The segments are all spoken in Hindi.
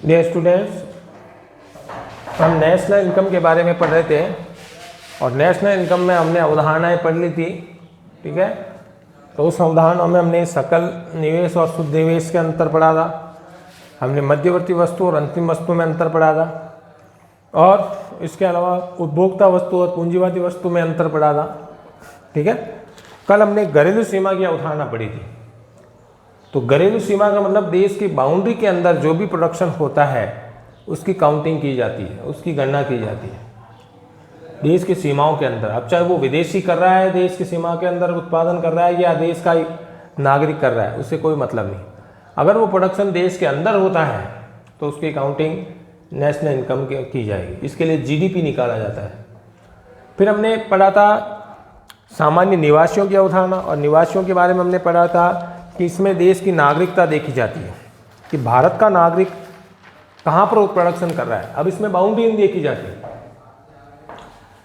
डियर स्टूडेंट्स, हम नेशनल इनकम के बारे में पढ़ रहे थे और नेशनल इनकम में हमने अवधारणाएं पढ़ ली थी। ठीक है, तो उस अवधारणा में हमने सकल निवेश और शुद्ध निवेश के अंतर पढ़ा था, हमने मध्यवर्ती वस्तु और अंतिम वस्तु में अंतर पढ़ा था, और इसके अलावा उपभोक्ता वस्तु और पूंजीवादी वस्तु में अंतर पढ़ा था। ठीक है, कल हमने घरेलू सीमा की अवधारणा पढ़ी थी। तो घरेलू सीमा का मतलब देश की बाउंड्री के अंदर जो भी प्रोडक्शन होता है उसकी काउंटिंग की जाती है, उसकी गणना की जाती है देश की सीमाओं के अंदर। अब चाहे वो विदेशी कर रहा है, देश की सीमा के अंदर उत्पादन कर रहा है, या देश का ही नागरिक कर रहा है, उससे कोई मतलब नहीं। अगर वो प्रोडक्शन देश के अंदर होता है तो उसकी काउंटिंग नेशनल इनकम की जाएगी। इसके लिए जीडीपी निकाला जाता है। फिर हमने पढ़ा था सामान्य निवासियों की अवधारणा, और निवासियों के बारे में हमने पढ़ा था कि इसमें देश की नागरिकता देखी जाती है कि भारत का नागरिक कहाँ पर प्रोडक्शन कर रहा है। अब इसमें बाउंड्री नहीं देखी जाती।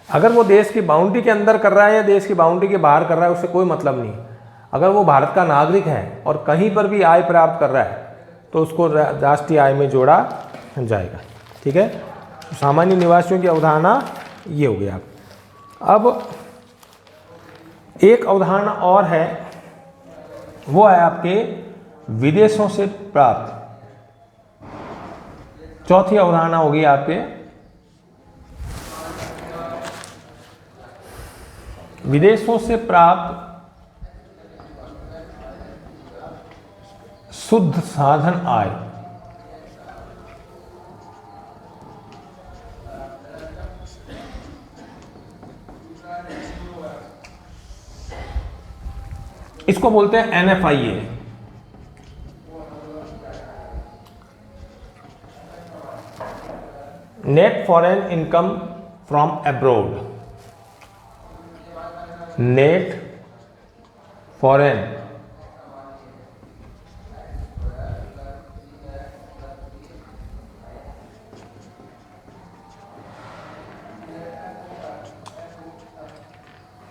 अगर वो देश की बाउंड्री के अंदर कर रहा है या देश की बाउंड्री के बाहर कर रहा है, उससे कोई मतलब नहीं। अगर वो भारत का नागरिक है और कहीं पर भी आय प्राप्त कर रहा है तो उसको राष्ट्रीय आय में जोड़ा जाएगा। ठीक है, तो सामान्य निवासियों की अवधारणा ये हो गया। अब एक अवधारणा और है, वो है आपके विदेशों से प्राप्त। चौथी अवधारणा होगी आपके विदेशों से प्राप्त शुद्ध साधन आय। इसको बोलते हैं NFIA। Net foreign income from abroad. Net foreign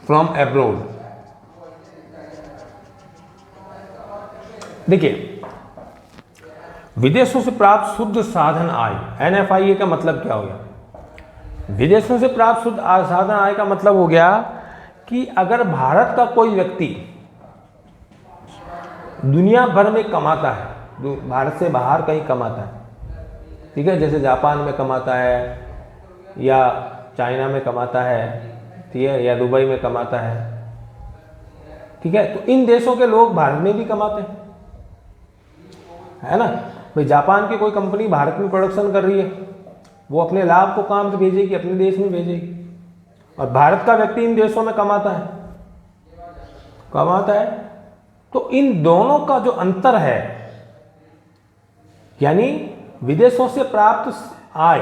from abroad. देखिए, विदेशों से प्राप्त शुद्ध साधन आय, NFIA का मतलब क्या हो गया? विदेशों से प्राप्त शुद्ध साधन आय का मतलब हो गया कि अगर भारत का कोई व्यक्ति दुनिया भर में कमाता है, भारत से बाहर कहीं कमाता है, ठीक है, जैसे जापान में कमाता है या चाइना में कमाता है, ठीक है, या दुबई में कमाता है, ठीक है, तो इन देशों के लोग भारत में भी कमाते हैं, है ना। भाई जापान की कोई कंपनी भारत में प्रोडक्शन कर रही है, वो अपने लाभ को काम से भेजेगी, अपने देश में भेजेगी, और भारत का व्यक्ति इन देशों में कमाता है। तो इन दोनों का जो अंतर है, यानी विदेशों से प्राप्त आय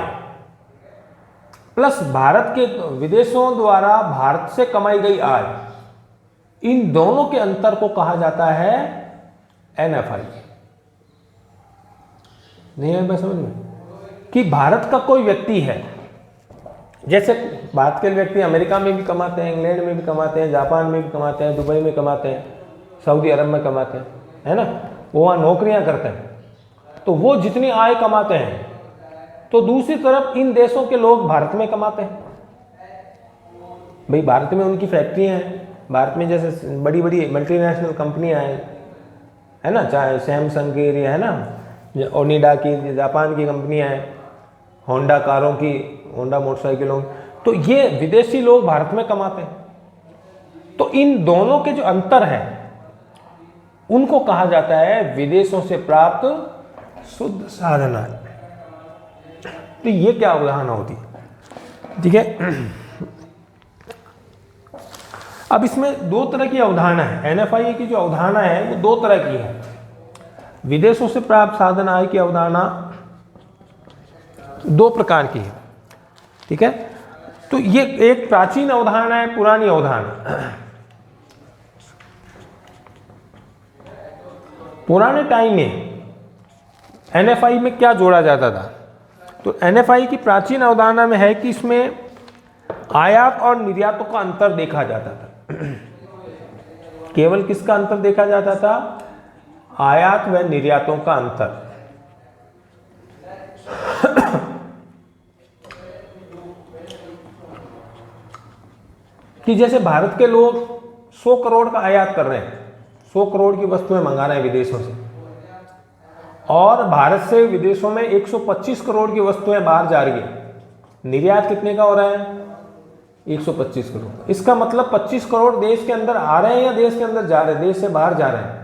प्लस भारत के विदेशों द्वारा भारत से कमाई गई आय, इन दोनों के अंतर को कहा जाता है NFIA। नहीं है समझ में? कि भारत का कोई व्यक्ति है, जैसे भारत के व्यक्ति अमेरिका में भी कमाते हैं, इंग्लैंड में भी कमाते हैं, जापान में भी कमाते हैं, दुबई में कमाते हैं, सऊदी अरब में कमाते हैं, है ना, वो वहाँ नौकरियाँ करते हैं। तो वो जितनी आय कमाते हैं, तो दूसरी तरफ इन देशों के लोग भारत में कमाते हैं। भाई भारत में उनकी फैक्ट्रियाँ हैं, भारत में जैसे बड़ी बड़ी मल्टीनेशनल कंपनियाँ हैं, है ना, चाहे सैमसंग की, है ना, ओनिडा की, जापान की कंपनियाँ हैं, होंडा कारों की, होंडा मोटरसाइकिलों की, तो ये विदेशी लोग भारत में कमाते हैं। तो इन दोनों के जो अंतर है उनको कहा जाता है विदेशों से प्राप्त शुद्ध साधन आय। तो ये क्या अवधारणा होती है? ठीक है, अब इसमें दो तरह की अवधारणा है। NFIA की जो अवधारणा है वो दो तरह की है। विदेशों से प्राप्त साधन आय की अवधारणा दो प्रकार की है। ठीक है, तो ये एक प्राचीन अवधारणा है, पुरानी अवधारणा। पुराने टाइम में NFI में क्या जोड़ा जाता था? तो NFI की प्राचीन अवधारणा में है कि इसमें आयात और निर्यातों का अंतर देखा जाता था। केवल किसका अंतर देखा जाता था? आयात व निर्यातों का अंतर। कि जैसे भारत के लोग 100 करोड़ का आयात कर रहे हैं, 100 करोड़ की वस्तुएं मंगा रहे हैं विदेशों से, और भारत से विदेशों में 125 करोड़ की वस्तुएं बाहर जा रही है, निर्यात कितने का हो रहा है? 125 करोड़। इसका मतलब 25 करोड़ देश के अंदर आ रहे हैं या देश के अंदर जा रहे हैं? देश से बाहर जा रहे हैं।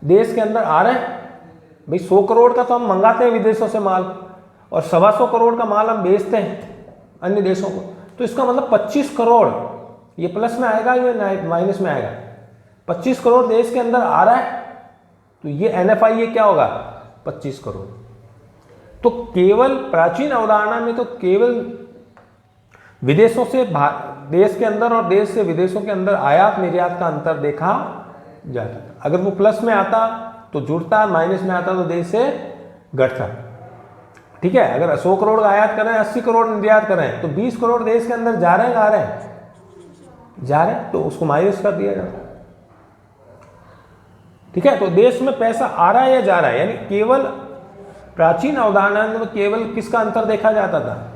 देश के अंदर आ रहे हैं। भाई 100 करोड़ का तो हम मंगाते हैं विदेशों से माल, और 125 करोड़ का माल हम बेचते हैं अन्य देशों को। तो इसका मतलब 25 करोड़, ये प्लस में आएगा या माइनस में आएगा? 25 करोड़ देश के अंदर आ रहा है, तो ये NFIA क्या होगा? 25 करोड़। तो केवल प्राचीन अवधारणा में तो केवल विदेशों से देश के अंदर और देश से विदेशों के अंदर आयात निर्यात का अंतर देखा जाता था। अगर वो प्लस में आता तो जुड़ता, माइनस में आता तो देश से घटता। ठीक है, अगर 100 करोड़ का आयात कर रहे हैं, 80 करोड़ निर्यात कर रहे हैं, तो 20 करोड़ देश के अंदर जा रहे हैं, आ रहे हैं, जा रहे हैं, तो उसको माइनस कर दिया जाता। ठीक है, तो देश में पैसा आ रहा है या जा रहा है, यानी केवल प्राचीन अवधारणा में केवल किसका अंतर देखा जाता था?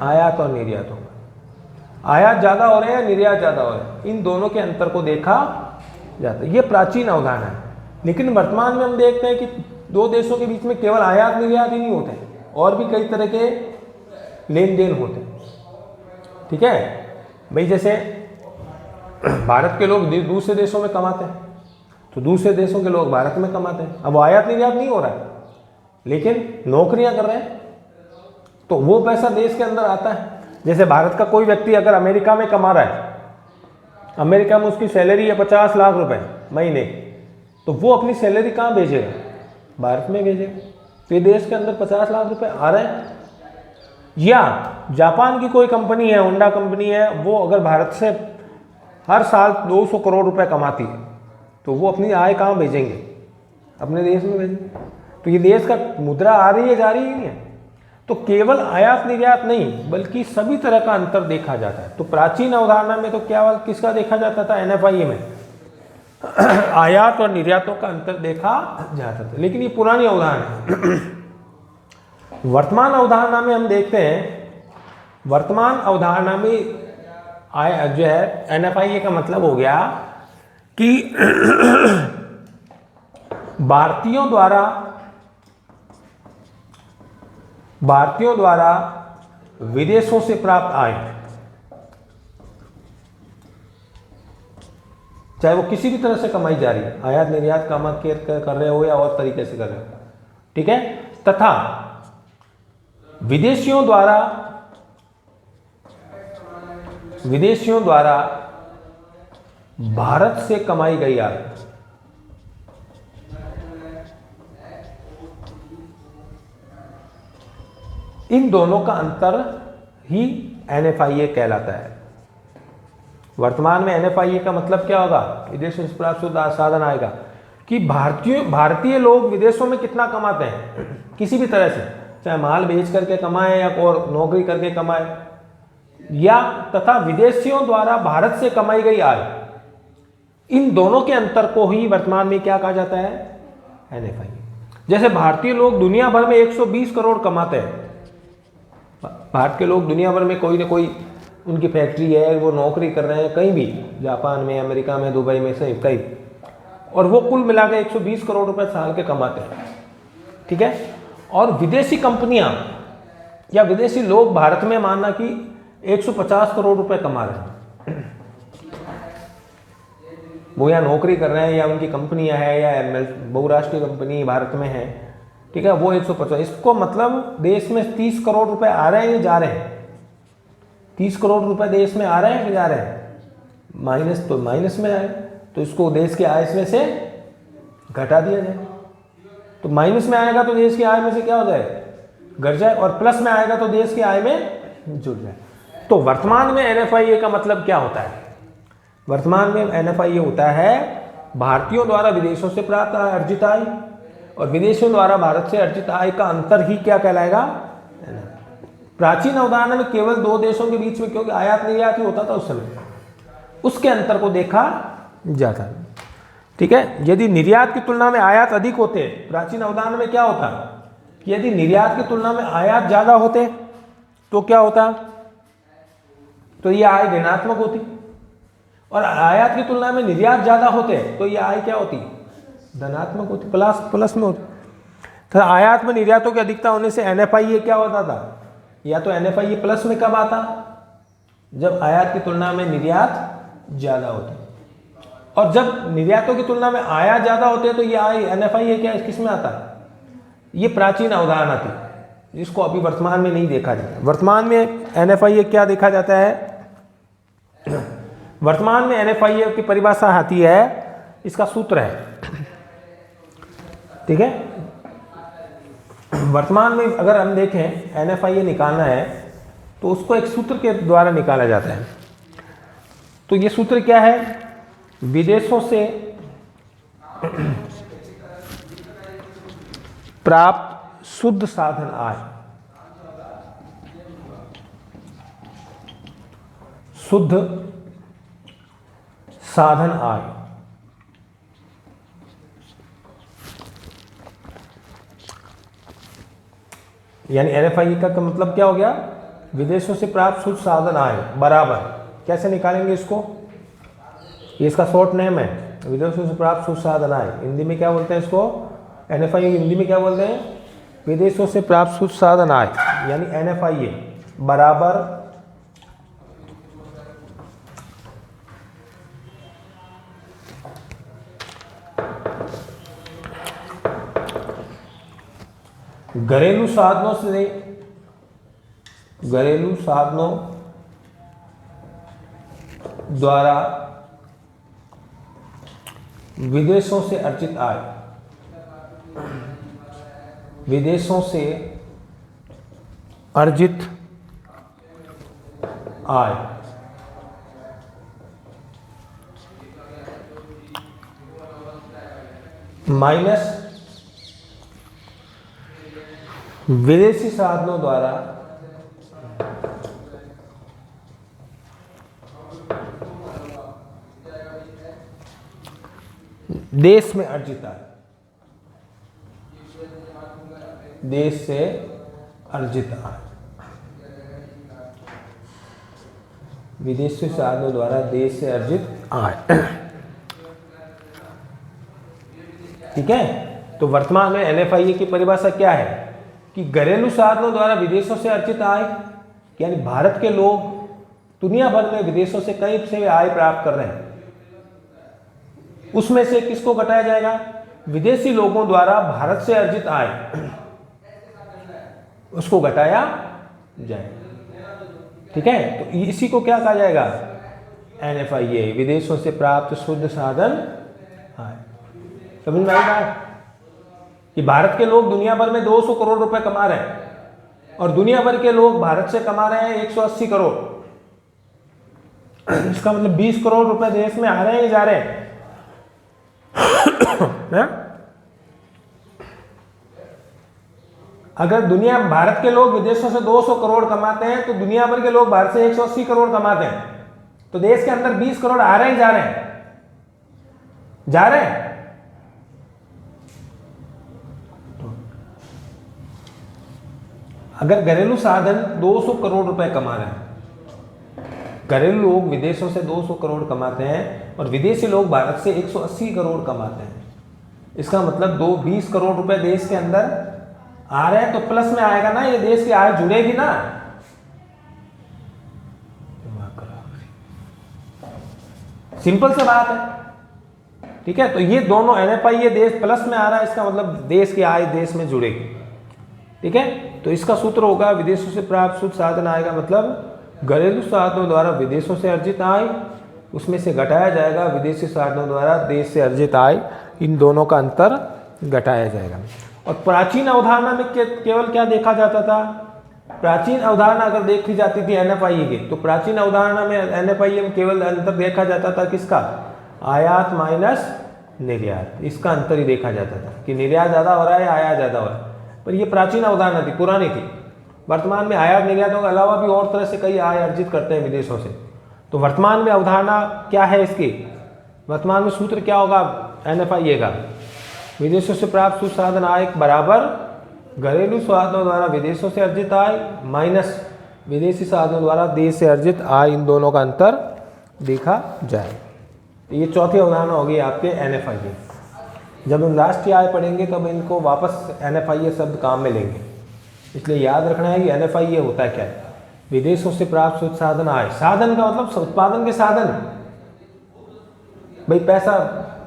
आयात और निर्यातों का। आयात ज्यादा हो रहे हैं या निर्यात ज्यादा हो रहे हैं, इन दोनों के अंतर को देखा जाता है। ये प्राचीन अवधारणा है। लेकिन वर्तमान में हम देखते हैं कि दो देशों के बीच में केवल आयात निर्यात ही नहीं होते, और भी कई तरह के लेन देन होते हैं। ठीक है भाई, जैसे भारत के लोग दूसरे देशों में कमाते हैं, तो दूसरे देशों के लोग भारत में कमाते हैं। अब आयात निर्यात नहीं हो रहा है, लेकिन नौकरियां कर रहे हैं, तो वो पैसा देश के अंदर आता है। जैसे भारत का कोई व्यक्ति अगर अमेरिका में कमा रहा है, अमेरिका में उसकी सैलरी है 50 लाख रुपए महीने, तो वो अपनी सैलरी कहाँ भेजेगा? भारत में भेजेगा। तो ये देश के अंदर 50 लाख रुपए आ रहे हैं। या जापान की कोई कंपनी है, होंडा कंपनी है, वो अगर भारत से हर साल 200 करोड़ रुपए कमाती है, तो वो अपनी आय कहाँ भेजेंगे? अपने देश में भेजेंगे। तो ये देश का मुद्रा आ रही है, जा रही है, नहीं है। तो केवल आयात निर्यात नहीं, बल्कि सभी तरह का अंतर देखा जाता है। तो प्राचीन अवधारणा में तो क्या किसका देखा जाता था? NFIA में आयात और निर्यातों का अंतर देखा जाता था। लेकिन ये पुरानी अवधारणा है। वर्तमान अवधारणा में हम देखते हैं, वर्तमान अवधारणा में जो है NFIA का मतलब हो गया कि भारतीयों द्वारा विदेशों से प्राप्त आय, चाहे वो किसी भी तरह से कमाई जा रही है, आयात निर्यात कर रहे हो या और तरीके से कर रहे हो, ठीक है, तथा विदेशियों द्वारा भारत से कमाई गई आय, इन दोनों का अंतर ही NFIA कहलाता है। वर्तमान में NFIA का मतलब क्या होगा? विदेशों से प्राप्त साधन आएगा कि भारतीय लोग विदेशों में कितना कमाते हैं, किसी भी तरह से, चाहे माल बेच करके कमाए या और नौकरी करके कमाए, या तथा विदेशियों द्वारा भारत से कमाई गई आय, इन दोनों के अंतर को ही वर्तमान में क्या कहा जाता है? NFIA। जैसे भारतीय लोग दुनिया भर में 120 करोड़ कमाते हैं। भारत के लोग दुनिया भर में कोई ना कोई उनकी फैक्ट्री है, वो नौकरी कर रहे हैं कहीं भी, जापान में, अमेरिका में, दुबई में, सही कहीं, और वो कुल मिलाकर 120 करोड़ रुपए साल के कमाते हैं। ठीक है, और विदेशी कंपनियां या विदेशी लोग भारत में मानना कि 150 करोड़ रुपए कमा रहे हैं, वो या नौकरी कर रहे हैं या उनकी कंपनियां है या बहुराष्ट्रीय कंपनी भारत में है, ठीक है, वो 150, इसको मतलब देश में 30 करोड़ रुपए आ रहे हैं या जा रहे हैं? 30 करोड़ रुपए देश में आ रहे हैं कि जा रहे हैं? माइनस, तो माइनस में आए, तो इसको देश की आय में से घटा दिया जाए। तो माइनस में आएगा तो देश की आय में से क्या हो जाए? घट जाए, और प्लस में आएगा तो देश की आय में जुड़ जाए। तो वर्तमान में NFIA का मतलब क्या होता है? वर्तमान में NFIA होता है भारतीयों द्वारा विदेशों से प्राप्त अर्जित आय और विदेशियों द्वारा भारत से अर्जित आय का अंतर ही क्या कहलाएगा? प्राचीन अवधारणा में केवल दो देशों के बीच में, क्योंकि आयात निर्यात ही होता था उस समय, उसके अंतर को देखा जाता है। ठीक है, यदि निर्यात की तुलना में आयात अधिक होते, प्राचीन अवधारणा में क्या होता कि यदि निर्यात की तुलना में आयात ज्यादा होते तो क्या होता? तो ये आय ऋणात्मक होती, और आयात की तुलना में निर्यात ज़्यादा होते तो ये आय क्या होती, धनात्मक होती, प्लस में होती। तो आयात में निर्यातों की अधिकता होने से NFIA क्या होता था, या तो NFIA प्लस में कब आता, जब आयात की तुलना में निर्यात ज़्यादा होती, और जब निर्यातों की तुलना में आयात ज़्यादा होते हैं तो ये आय NFIA क्या किस में आता है, ये प्राचीन अवधारणा थी जिसको अभी वर्तमान में नहीं देखा जाता। वर्तमान में NFIA क्या देखा जाता है, वर्तमान में NFIA की परिभाषा आती है, इसका सूत्र है, ठीक है। वर्तमान में अगर हम देखें NFIA निकालना है तो उसको एक सूत्र के द्वारा निकाला जाता है। तो ये सूत्र क्या है, विदेशों से प्राप्त शुद्ध साधन आय, शुद्ध साधन आय, यानी NFIA का मतलब क्या हो गया, विदेशों से प्राप्त शुद्ध साधन आय बराबर, कैसे निकालेंगे इसको, ये इसका शॉर्ट नेम है, विदेशों से प्राप्त शुद्ध साधन आय। हिंदी में क्या बोलते हैं इसको, NFIA हिंदी में क्या बोलते हैं, विदेशों से प्राप्त शुद्ध साधन आय, यानी NFIA बराबर घरेलू साधनों द्वारा विदेशों से अर्जित आय, विदेशों से अर्जित आय माइनस विदेशी साधनों द्वारा देश में अर्जित आय, देश से अर्जित आय, विदेशी साधनों द्वारा देश से अर्जित आय, ठीक है। तो वर्तमान में NFIA की परिभाषा क्या है कि घरेलू साधनों द्वारा विदेशों से अर्जित आय, यानी भारत के लोग दुनिया भर में विदेशों से कई से आय प्राप्त कर रहे हैं, उसमें से किसको घटाया जाएगा, विदेशी लोगों द्वारा भारत से अर्जित आय, उसको घटाया जाएगा, ठीक है। तो इसी को क्या कहा जाएगा, NFIA, विदेशों से प्राप्त शुद्ध साधन आय। समझ में आई बात कि भारत के लोग दुनिया भर में 200 करोड़ रुपए कमा रहे हैं और दुनिया भर के लोग भारत से कमा रहे हैं 180 करोड़, इसका मतलब 20 करोड़ रुपए देश में आ रहे हैं, जा रहे हैं अगर दुनिया भारत के लोग विदेशों से 200 करोड़ कमाते हैं तो दुनिया भर के लोग भारत से 180 करोड़ कमाते हैं, तो देश के अंदर 20 करोड़ आ रहे हैं, जा रहे हैं, जा रहे हैं। अगर घरेलू साधन 200 करोड़ रुपए कमा रहे हैं, घरेलू लोग विदेशों से 200 करोड़ कमाते हैं और विदेशी लोग भारत से 180 करोड़ कमाते हैं, इसका मतलब 20 करोड़ रुपए देश के अंदर आ रहे हैं, तो प्लस में आएगा ना, ये देश की आय जुड़ेगी ना। सिंपल सी बात है, ठीक है। तो ये दोनों NFIA देश प्लस में आ रहा है, इसका मतलब देश की आय देश में जुड़ेगी, ठीक है। तो इसका सूत्र होगा विदेशों से प्राप्त शुद्ध साधन आय का मतलब घरेलू साधनों द्वारा विदेशों से अर्जित आय, उसमें से घटाया जाएगा विदेशी साधनों द्वारा देश से अर्जित आय, इन दोनों का अंतर घटाया जाएगा। और प्राचीन अवधारणा में केवल क्या देखा जाता था, प्राचीन अवधारणा अगर देखी जाती थी NFIA की, तो प्राचीन अवधारणा में NFIA में केवल अंतर देखा जाता था किसका, आयात माइनस निर्यात, इसका अंतर ही देखा जाता था कि निर्यात ज़्यादा हो रहा है, आयात ज़्यादा हो रहा है। पर ये प्राचीन अवधारणा थी, पुरानी थी। वर्तमान में आयात निर्यातों के अलावा भी और तरह से कई आय अर्जित करते हैं विदेशों से। तो वर्तमान में अवधारणा क्या है इसकी, वर्तमान में सूत्र क्या होगा NFIA का, विदेशों से प्राप्त शुद्ध साधन आय बराबर घरेलू साधनों द्वारा विदेशों से अर्जित आय माइनस विदेशी साधनों द्वारा देश से अर्जित आय, इन दोनों का अंतर देखा जाए। ये चौथी अवधारणा होगी आपके NFIA। जब हम राष्ट्रीय आय पढ़ेंगे तब इनको वापस NFIA शब्द काम में लेंगे, इसलिए याद रखना है कि NFIA होता है क्या है। विदेशों से प्राप्त उत्साधन आय, साधन का मतलब उत्पादन के साधन, भाई पैसा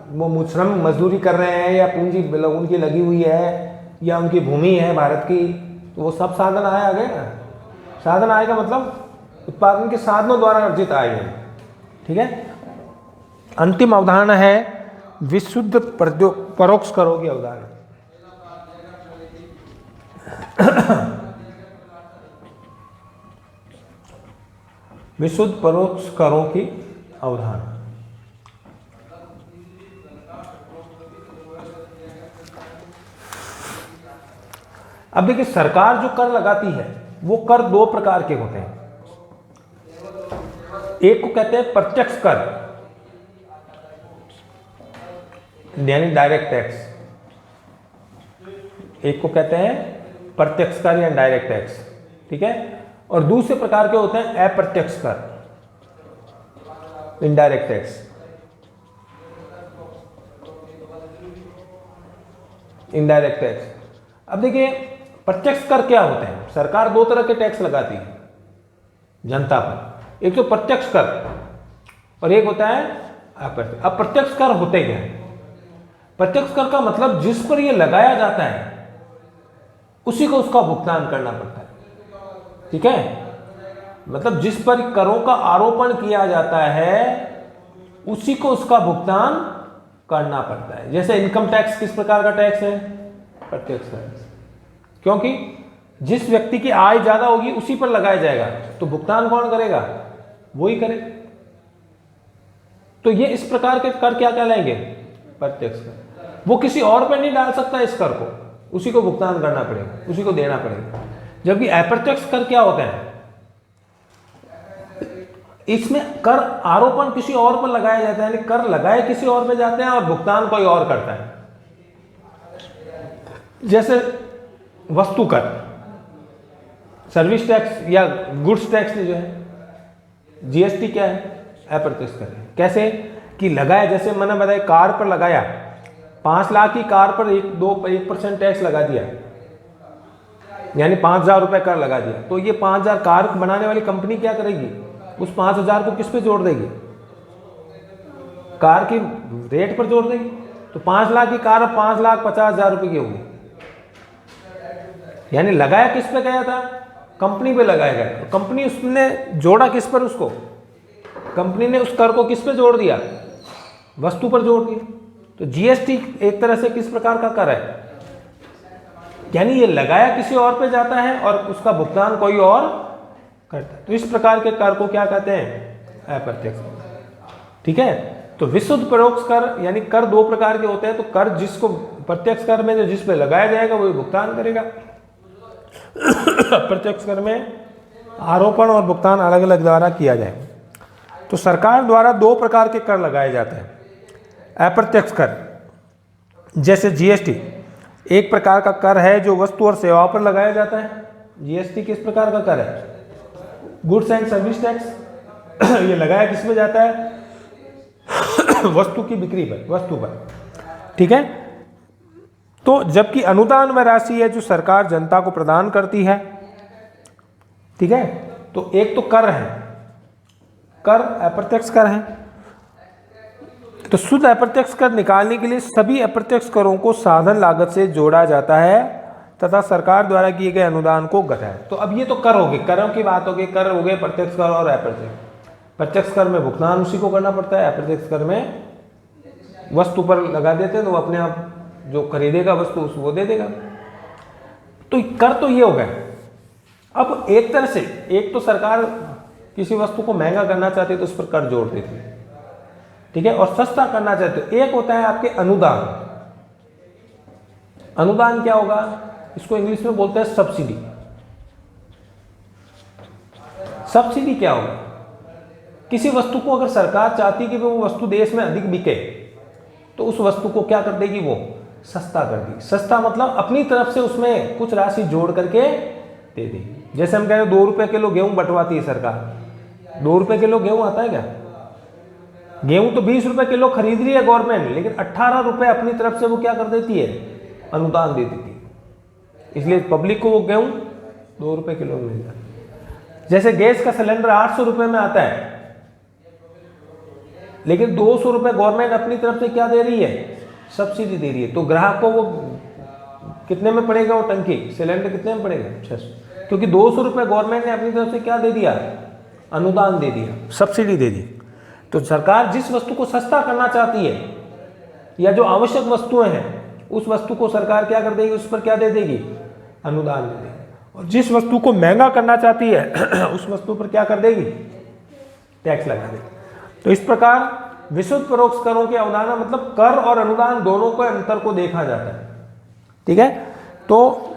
वो श्रम मजदूरी कर रहे हैं या पूंजी उनकी लगी हुई है या उनकी भूमि है भारत की, तो वो सब साधन आय आ गए ना। साधन आय का मतलब उत्पादन के साधनों द्वारा अर्जित आय है, ठीक है। अंतिम अवधारणा है विशुद्ध परोक्ष करों की अवधारणा। विशुद्ध परोक्ष करों की अवधारणा। अब देखिए, सरकार जो कर लगाती है वो कर दो प्रकार के होते हैं। एक को कहते हैं प्रत्यक्ष कर, यानी डायरेक्ट टैक्स। एक को कहते हैं प्रत्यक्ष कर या डायरेक्ट टैक्स, ठीक है। और दूसरे प्रकार के होते हैं अप्रत्यक्ष कर, इनडायरेक्ट टैक्स। इनडायरेक्ट टैक्स, अब देखिए प्रत्यक्ष कर क्या होते हैं। सरकार दो तरह के टैक्स लगाती है जनता पर, एक तो प्रत्यक्ष कर और एक होता है अप्रत्यक्ष। अब प्रत्यक्ष कर होते क्या है? प्रत्यक्ष कर का मतलब जिस पर यह लगाया जाता है उसी को उसका भुगतान करना पड़ता है, ठीक है। मतलब जिस पर करों का आरोपण किया जाता है उसी को उसका भुगतान करना पड़ता है। जैसे इनकम टैक्स किस प्रकार का टैक्स है? प्रत्यक्ष टैक्स, क्योंकि जिस व्यक्ति की आय ज्यादा होगी उसी पर लगाया जाएगा, तो भुगतान कौन करेगा? वो ही करे। तो ये इस प्रकार के कर क्या कहलाएंगे? प्रत्यक्ष कर। वो किसी और पर नहीं डाल सकता इस कर को, उसी को भुगतान करना पड़ेगा, उसी को देना पड़ेगा। जबकि अप्रत्यक्ष कर क्या होते हैं? इसमें कर आरोपण किसी और पर लगाया जाता है, यानी कर लगाए किसी और पे जाते हैं और भुगतान कोई और करता है। जैसे वस्तु कर, सर्विस टैक्स या गुड्स टैक्स जो है, जीएसटी क्या है? अप्रत्यक्ष कर है। कैसे कि लगाया, जैसे मैंने बताया कार पर लगाया, 5 लाख की कार पर 1% टैक्स लगा दिया, यानी 5,000 रुपए कर लगा दिया। तो ये 5,000 कार बनाने वाली कंपनी क्या करेगी? उस 5,000 को किस पे जोड़ देगी? कार की रेट पर जोड़ देगी। तो 5 लाख की कार अब 5,50,000 रुपए की होगी, यानी लगाया किस पे गया था? कंपनी पे लगाया गया। तो कंपनी उसने जोड़ा किस पर? उसको कंपनी ने उस कर को किस पे जोड़ दिया? वस्तु पर जोड़ दिया। तो जीएसटी एक तरह से किस प्रकार का कर है? यानी ये लगाया किसी और पे जाता है और उसका भुगतान कोई और करता है। तो इस प्रकार के कर को क्या कहते हैं? अप्रत्यक्ष, ठीक है। तो विशुद्ध परोक्ष कर यानी कर दो प्रकार के होते हैं। तो कर जिसको प्रत्यक्ष कर में जो जिस पे लगाया जाएगा वही भुगतान करेगा। प्रत्यक्ष कर में आरोपण और भुगतान अलग अलग द्वारा किया जाए। तो सरकार द्वारा दो प्रकार के कर लगाए जाते हैं। अप्रत्यक्ष कर जैसे जीएसटी एक प्रकार का कर है जो वस्तु और सेवाओं पर लगाया जाता है। जीएसटी किस प्रकार का कर है? Goods and service tax. ये लगाया किस में जाता है? वस्तु की बिक्री पर, वस्तु पर, ठीक है। तो जबकि अनुदान वह राशि है जो सरकार जनता को प्रदान करती है, ठीक है। तो एक तो कर है, कर अप्रत्यक्ष कर है। तो शुद्ध अप्रत्यक्ष कर निकालने के लिए सभी अप्रत्यक्ष करों को साधन लागत से जोड़ा जाता है तथा सरकार द्वारा किए गए अनुदान को घटाया। तो अब ये तो कर हो गए, करों की बात हो गई। कर हो गए प्रत्यक्ष कर और अप्रत्यक्ष। प्रत्यक्ष कर में भुगतान उसी को करना पड़ता है, अप्रत्यक्ष कर में वस्तु पर लगा देते हैं तो वो अपने आप जो खरीदेगा वस्तु उसको दे देगा। तो कर तो ये हो गया। अब एक तरह से एक तो सरकार किसी वस्तु को महंगा करना चाहती है तो उस पर कर जोड़ देती है, ठीक है, और सस्ता करना चाहते हो। एक होता है आपके अनुदान। अनुदान क्या होगा? इसको इंग्लिश में बोलते हैं सब्सिडी। सब्सिडी क्या होगा? किसी वस्तु को अगर सरकार चाहती है कि वो वस्तु देश में अधिक बिके तो उस वस्तु को क्या कर देगी? वो सस्ता कर देगी। सस्ता मतलब अपनी तरफ से उसमें कुछ राशि जोड़ करके दे दी। जैसे हम कह रहे हैं 2 रुपये किलो गेहूँ बंटवाती है सरकार, 2 रुपये किलो गेहूँ आता है क्या? गेहूँ तो 20 रुपये किलो खरीद रही है गवर्नमेंट, लेकिन 18 रुपये अपनी तरफ से वो क्या कर देती है, अनुदान दे देती है। इसलिए पब्लिक को वो गेहूँ 2 रुपये किलो मिलता है। जैसे गैस का सिलेंडर 800 रुपये में आता है, लेकिन 200 रुपये गवर्नमेंट अपनी तरफ से क्या दे रही है, सब्सिडी दे रही है। तो ग्राहक को वो कितने में पड़ेगा, वो टंकी सिलेंडर कितने में पड़ेगा, 600, क्योंकि 200 रुपये गवर्नमेंट ने अपनी तरफ से क्या दे दिया, अनुदान दे दिया, सब्सिडी दे दी। तो सरकार जिस वस्तु को सस्ता करना चाहती है या जो आवश्यक वस्तुएं हैं उस वस्तु को सरकार क्या कर देगी, उस पर क्या दे देगी, अनुदान दे देगी। और जिस वस्तु को महंगा करना चाहती है उस वस्तु पर क्या कर देगी, टैक्स लगा देगी। तो इस प्रकार विशुद्ध परोक्ष करों की अवधारणा मतलब कर और अनुदान दोनों के अंतर को देखा जाता है। ठीक है, तो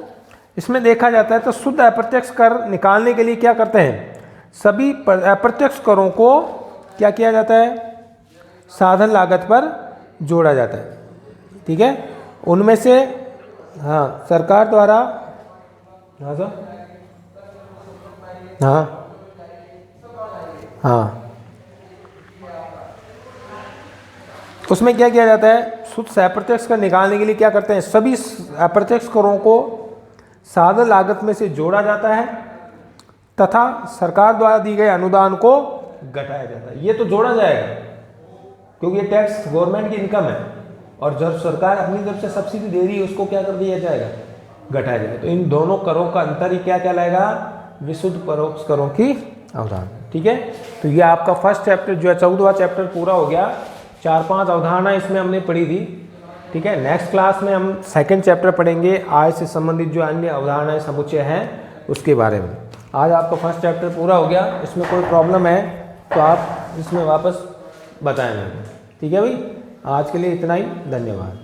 इसमें देखा जाता है तो शुद्ध अप्रत्यक्ष कर निकालने के लिए क्या करते हैं, सभी अप्रत्यक्ष करों को क्या किया जाता है, साधन लागत पर जोड़ा जाता है। ठीक है, उनमें से हाँ सरकार द्वारा, हाँ सर, हाँ हाँ, उसमें क्या किया जाता है, शुद्ध अप्रत्यक्ष कर निकालने के लिए क्या करते हैं, सभी अप्रत्यक्ष करों को साधन लागत में से जोड़ा जाता है तथा सरकार द्वारा दी गए अनुदान को घटाया जाता है। ये तो जोड़ा जाएगा क्योंकि ये टैक्स गवर्नमेंट की इनकम है, और जब सरकार अपनी तरफ से सब्सिडी दे रही है उसको क्या कर दिया जाएगा, घटाया जाएगा। तो इन दोनों करों का अंतर ही क्या कहलाएगा, विशुद्ध परोक्ष करों की अवधारणा। ठीक है, तो ये आपका फर्स्ट चैप्टर जो है 14वां चैप्टर पूरा हो गया। 4-5 अवधारणा इसमें हमने पढ़ी थी। ठीक है, नेक्स्ट क्लास में हम सेकंड चैप्टर पढ़ेंगे, आय से संबंधित जो अन्य अवधारणाएं समुच्चय हैं उसके बारे में। आज आपका फर्स्ट चैप्टर पूरा हो गया, इसमें कोई प्रॉब्लम है तो आप इसमें वापस बताएं मुझे। ठीक है भाई, आज के लिए इतना ही, धन्यवाद।